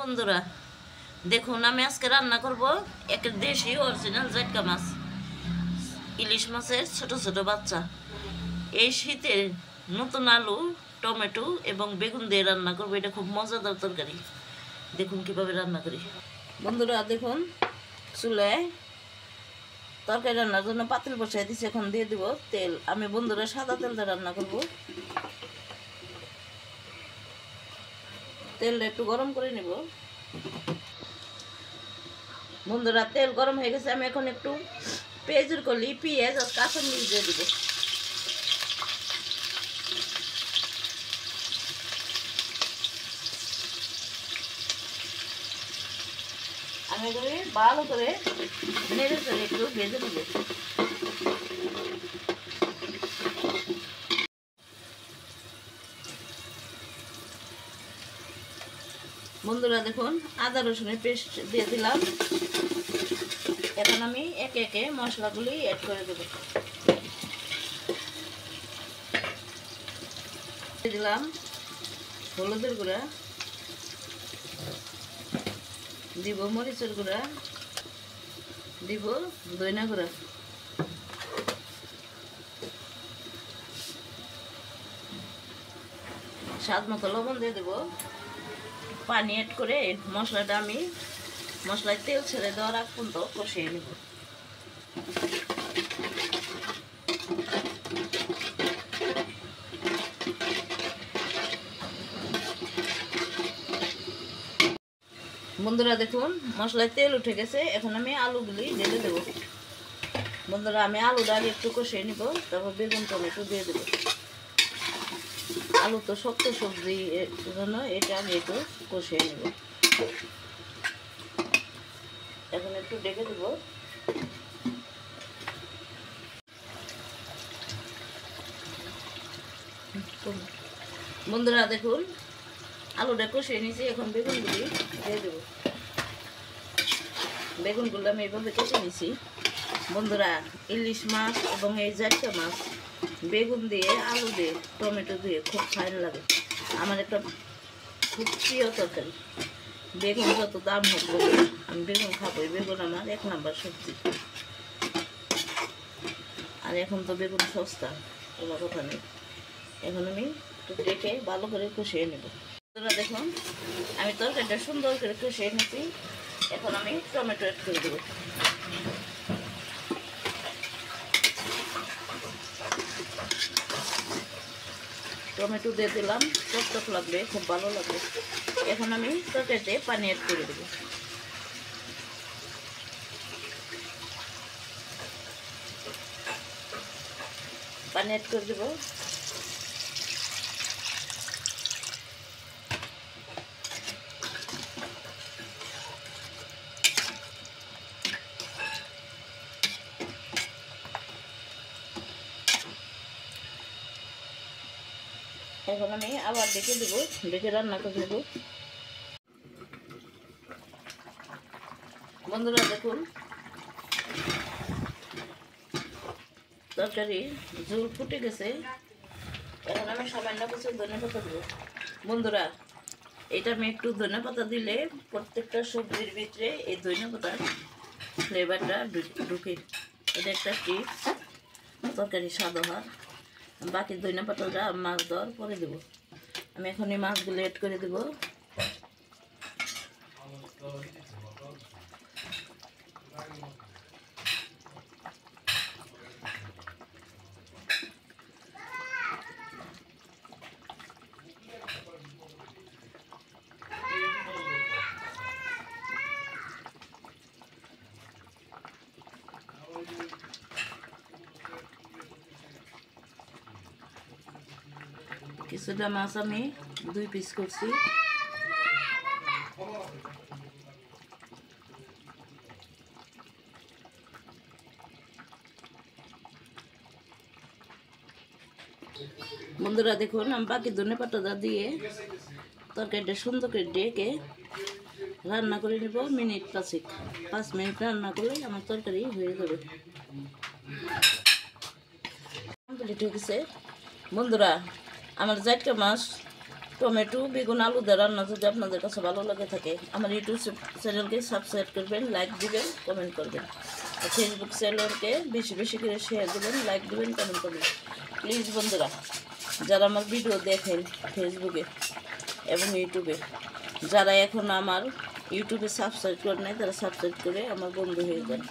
বন্ধুরা, দেখুন আমি আজকে রান্না করব এক দেশি অরিজিনাল জাটকা মাছ, ইলিশ মাছের ছোট ছোট বাচ্চা। এই শীতে নতুন আলু, টমেটো এবং বেগুন দিয়ে রান্না করবো। এটা খুব মজাদার তরকারি। দেখুন কিভাবে রান্না করি। বন্ধুরা দেখুন, চুলায় তরকারি রান্নার জন্য পাতিল বসাই দিচ্ছি। এখন দিয়ে দিব তেল। আমি বন্ধুরা সাদা তেল দিয়ে রান্না করব। তেলটা একটু গরম করে নেব। বন্ধুরা তেল গরম হয়ে গেছে। আমি এখন একটু পেঁয়াজের কলি, পেঁয়াজ আর কাঁচামরিচ দিয়ে দিব। আমি এগুলি ভালো করে নেড়ে চেড়ে একটু ভেজে নেব। বন্ধুরা দেখুন, আদা রসুনের পেস্ট দিয়ে দিলাম। এখন আমি একে একে মশলাগুলি অ্যাড করে দেব। দিয়ে দিলাম হলুদের গুঁড়া, দিব মরিচের গুঁড়া, দিব ধনিয়া গুঁড়া, স্বাদ মতো লবণ দিয়ে দেব। পানি অ্যাড করে মশলাটা আমি মশলায় তেল ছেড়ে দেওয়ার আগ পর্যন্ত কষিয়ে নেব। বন্ধুরা দেখুন, মশলায় তেল উঠে গেছে। এখন আমি আলুগুলি ঢেলে দেব। বন্ধুরা আমি আলুটা আগে একটু কষিয়ে নিব, তারপর বেগুন টমেটো দিয়ে দেবো। আলু তো শক্ত সবজি, এর জন্য এটা আমি একটু কষিয়ে নেব। এখন একটু ডেকে দেব। বন্ধুরা দেখুন, আলুটা কষিয়ে নিয়েছি। এখন বেগুনগুলি দিয়ে দেব। বেগুনগুলো আমি এভাবে কেটে নিয়েছি। বন্ধুরা ইলিশ মাছ এবং এই জাটকা মাছ বেগুন দিয়ে, আলু দিয়ে, টমেটো দিয়ে খুব ফাইন লাগে। আমার একটা খুব প্রিয় তরকারি। বেগুন যত দাম হোক বলুন, আমি বেগুন খাবোই। বেগুন আমার 1 নাম্বার সবজি। আর এখন তো বেগুন সস্তা, কোনো কথা নেই। এখন আমি একটু ডেকে ভালো করে কষিয়ে নেব। বন্ধুরা দেখুন, আমি তরকারিটা সুন্দর করে কষিয়ে নিয়েছি। এখন আমি টমেটো অ্যাড করে দেবো। টমেটো দিয়ে দিলাম, টক লাগবে, খুব ভালো লাগবে। এখন আমি তরকারিতে পানি অ্যাড করে দেবো। পানি অ্যাড করে দেবো। এখন আমি আবার ডেকে দেবো, ডেকে রান্না করে দেবো। বন্ধুরা দেখুন, তরকারি ঝোল ফুটে গেছে। এখন আমি সামান্য কিছু ধনেপাতা দেবো। বন্ধুরা এটা আমি একটু ধনেপাতা দিলে প্রত্যেকটা সবজির ভিতরে এই ধনেপাতার ফ্লেভারটা ঢুকে। এটা একটা টিপস, তরকারি স্বাদ হয়। বাকি ধনেপাতাটা মাছ দেওয়ার পরে দেবো। আমি এখন এই মাছগুলো অ্যাড করে দেবো। কিছুটা মাছ আমি 2 পিস করছি। বন্ধুরা দেখুন, আমি বাকি ধনেপাতাটা দিয়ে তরকারিটা সুন্দর করে ডেকে রান্না করে নেব। মিনিট 5 মিনিট রান্না করলে আমার তরকারি হয়ে যাবে। কমপ্লিট হয়ে গেছে। বন্ধুরা আমার জাটকা মাছ টমেটো বেগুন আলু দিয়ে রান্না যদি আপনাদের কাছে ভালো লাগে থাকে আমার ইউটিউব চ্যানেলকে সাবস্ক্রাইব করবেন, লাইক দিবেন, কমেন্ট করবেন। আর ফেসবুক চ্যানেলকে বেশি বেশি করে শেয়ার দেবেন, লাইক দিবেন, কমেন্ট করবেন। প্লিজ বন্ধুরা, যারা আমার ভিডিও দেখেন ফেসবুকে এবং ইউটিউবে, যারা এখন আমার ইউটিউবে সাবস্ক্রাইব করে নাই তারা সাবস্ক্রাইব করে আমার বন্ধু হয়ে যান।